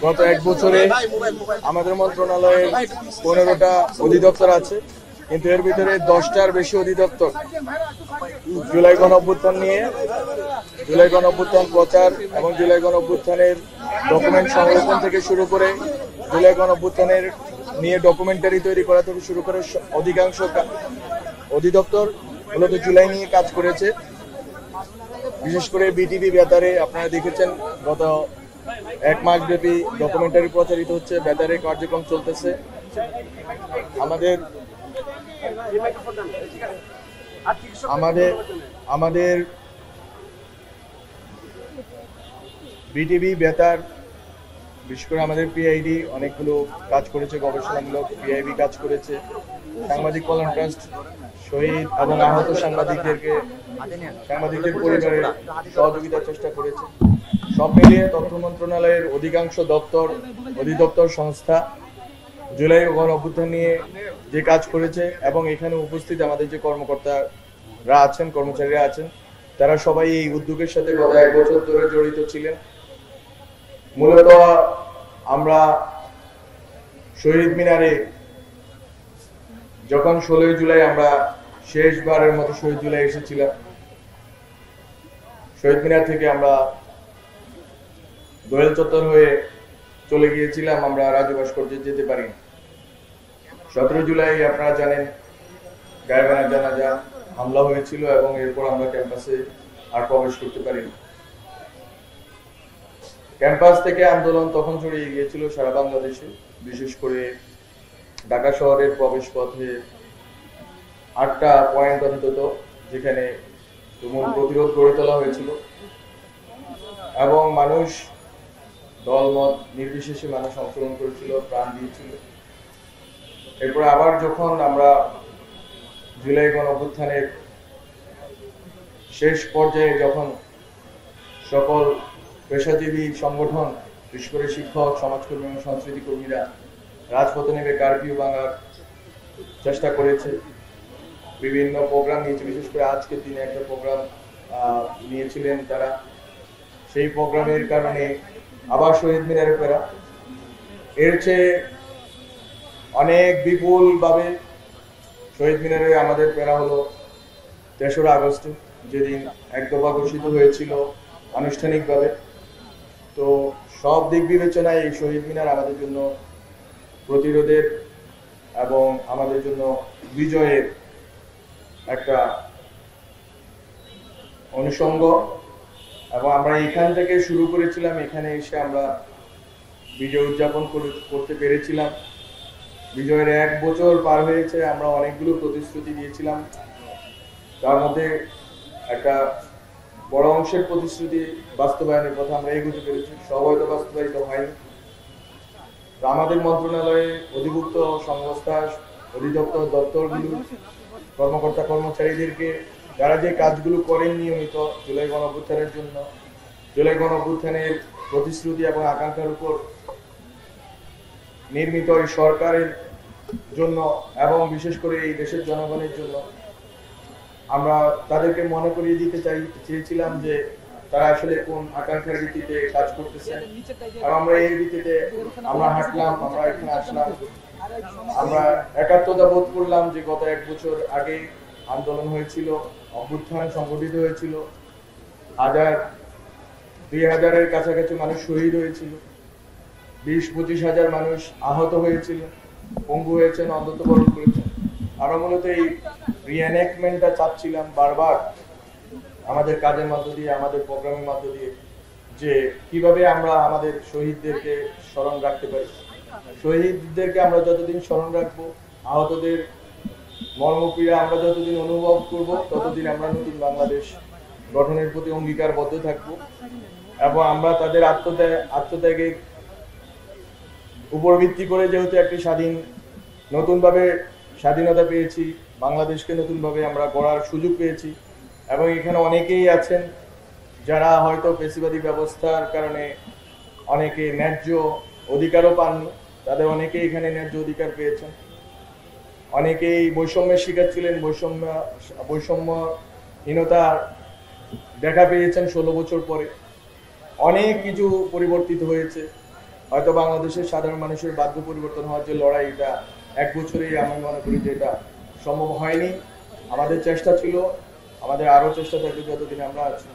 গত এক বছরে আমাদের মন্ত্রণালয়ে 15টা অধিদপ্তর আছে, কিন্তু এর ভিতরে 10টার বেশি অধিদপ্তর জুলাই গণঅভ্যুত্থান নিয়ে, জুলাই গণঅভ্যুত্থান প্রচার এবং জুলাই গণঅভ্যুত্থানের ডকুমেন্ট সংরক্ষণ থেকে শুরু করে জুলাই গণঅভ্যুত্থানের নিয়ে ডকুমেন্টারি তৈরি করা থেকে শুরু করে অধিকাংশ অধিদপ্তর মূলত জুলাই নিয়ে কাজ করেছে। বিশেষ করে বিটিভি বেতারে আপনারা দেখেছেন গত 1 মাস ব্যাপী ডকুমেন্টারি প্রচারিত হচ্ছে, বেতারে কার্যক্রম চলতেছে। আমাদের বিটিভি বেতার, বিশেষ করে আমাদের পিআইডি অনেকগুলো কাজ করেছে, গবেষণামূলক পিআইবি কাজ করেছে। সাংবাদিক কল্যাণ ট্রাস্ট শহীদ এবং আহত সাংবাদিকদের পরিবারের সহযোগিতার চেষ্টা করেছে। সব মিলিয়ে তথ্য মন্ত্রণালয়ের অধিকাংশ অধিদপ্তর সংস্থা জুলাই গণঅভ্যুত্থান নিয়ে যে কাজ করেছে এবং এখানে উপস্থিত আমাদের যে কর্মকর্তারা আছেন, কর্মচারীরা আছেন, তারা সবাই এই উদ্যোগের সাথে গত 1 বছর ধরে জড়িত ছিলেন। মূলত আমরা শহীদ মিনারে যখন 16 জুলাই আমরা শেষবারের মতো শহীদ জুলাই এসেছিলাম, শহীদ মিনার থেকে আমরা দোয়েল চত্বর হয়ে চলে গিয়েছিলাম, আমরা রাজু ভাস্কর্যে যেতে পারি। 17 জুলাই আপনারা জানেন গায়েবানা জানাজা হামলা হয়েছিল এবং এরপর আমরা ক্যাম্পাসে আর প্রবেশ করতে পারিনি। ক্যাম্পাস থেকে আন্দোলন তখন ছড়িয়ে গিয়েছিল সারা বাংলাদেশে, বিশেষ করে ঢাকা শহরের প্রবেশ পথে 8টা পয়েন্ট অন্তত যেখানে তুমুল প্রতিরোধ গড়ে তোলা হয়েছিল এবং মানুষ দলমত নির্বিশেষে মানুষ অংশগ্রহণ করেছিল, প্রাণ দিয়েছিল। এরপর আবার যখন আমরা জুলাই গণঅভ্যুত্থানের শেষ পর্যায়ে যখন সকল পেশাজীবী সংগঠন, বিশেষ করে শিক্ষক, সমাজকর্মী এবং সংস্কৃতি কর্মীরা রাজপথে নেমে কারফিউ ভাঙার চেষ্টা করেছে, বিভিন্ন প্রোগ্রাম নিয়েছে। বিশেষ করে আজকের দিনে একটা প্রোগ্রাম নিয়েছিলেন তারা। সেই প্রোগ্রামের কারণে আবার শহীদ মিনারে ফেরা, এর চেয়ে অনেক বিপুলভাবে শহীদ মিনারে আমাদের ফেরা হলো 3রা আগস্টে, যেদিন এক দফা ঘোষিত হয়েছিল আনুষ্ঠানিকভাবে। তো সব দিক বিবেচনায় এই শহীদ মিনার আমাদের জন্য প্রতিরোধের এবং আমাদের জন্য বিজয়ের একটা অনুষঙ্গ, এবং আমরা এখান থেকে শুরু করেছিলাম। এখানে এসে আমরা বিজয় উদযাপন করতে পেরেছিলাম। বিজয়ের 1 বছর পার হয়েছে, আমরা অনেকগুলো প্রতিশ্রুতি দিয়েছিলাম, তার মধ্যে একটা বড় অংশের প্রতিশ্রুতি বাস্তবায়নের কথা আমরা এগোতে পেরেছি, সব হয়তো বাস্তবায়িত হয়নি। তো আমাদের মন্ত্রণালয়ে অধিভুক্ত সংস্থা, অধিদপ্তর, দপ্তরগুলো, কর্মকর্তা কর্মচারীদেরকে যারা যে কাজগুলো করেন নিয়মিত জুলাই গণঅভ্যুত্থানের জন্য, জুলাই গণঅভ্যুত্থানের প্রতিশ্রুতি এবং আকাঙ্ক্ষার উপর নির্মিত এই সরকারের জন্য এবং বিশেষ করে এই দেশের জনগণের জন্য আমরা তাদেরকে মনে করিয়ে দিতে চেয়েছিলাম যে তারা আসলে কোন আকাঙ্ক্ষার ভিত্তিতে কাজ করতেছেন। আর আমরা এই ভিত্তিতে আমরা হাঁটলাম, আমরা এখানে আসলাম, আমরা একাত্মতা বোধ করলাম যে গত 1 বছর আগে আন্দোলন হয়েছিল, অভ্যুত্থান সংগঠিত হয়েছিল, 1000-2000-এর কাছাকাছি মানুষ শহীদ হয়েছিল, 20-25 হাজার মানুষ আহত হয়েছিল, পঙ্গু হয়েছেন, অন্তত বরণ করেছেন। আমরা মূলত এই রিএনএক্টমেন্টটা চাচ্ছিলাম বারবার আমাদের কাজের মধ্য দিয়ে, আমাদের প্রোগ্রামের মধ্য দিয়ে, যে কিভাবে আমরা আমাদের শহীদদেরকে স্মরণ রাখতে পারি। শহীদদেরকে আমরা যতদিন স্মরণ রাখবো, আহতদের মর্মপীড়া আমরা যতদিন অনুভব করব, ততদিন আমরা নতুন বাংলাদেশ গঠনের প্রতি অঙ্গীকারবদ্ধ থাকব এবং আমরা তাদের আত্মত্যাগের উপর ভিত্তি করে যেহেতু একটি নতুনভাবে স্বাধীনতা পেয়েছি, বাংলাদেশকে নতুনভাবে আমরা গড়ার সুযোগ পেয়েছি এবং এখানে অনেকেই আছেন যারা হয়তো ফ্যাসিবাদী ব্যবস্থার কারণে অনেকে ন্যায্য অধিকারও পাননি, তাদের অনেকেই এখানে ন্যায্য অধিকার পেয়েছেন। অনেকেই বৈষম্যের শিকার ছিলেন, বৈষম্যহীনতা দেখা পেয়েছেন 16 বছর পরে। অনেক কিছু পরিবর্তিত হয়েছে হয়তো বাংলাদেশের সাধারণ মানুষের ভাগ্য পরিবর্তন হওয়ার যে লড়াই, এটা এক বছরেই আমি মনে করি যে এটা সম্ভব হয়নি। আমাদের চেষ্টা ছিল, আমাদের আরো চেষ্টা থাকবে যতদিন আমরা আছি।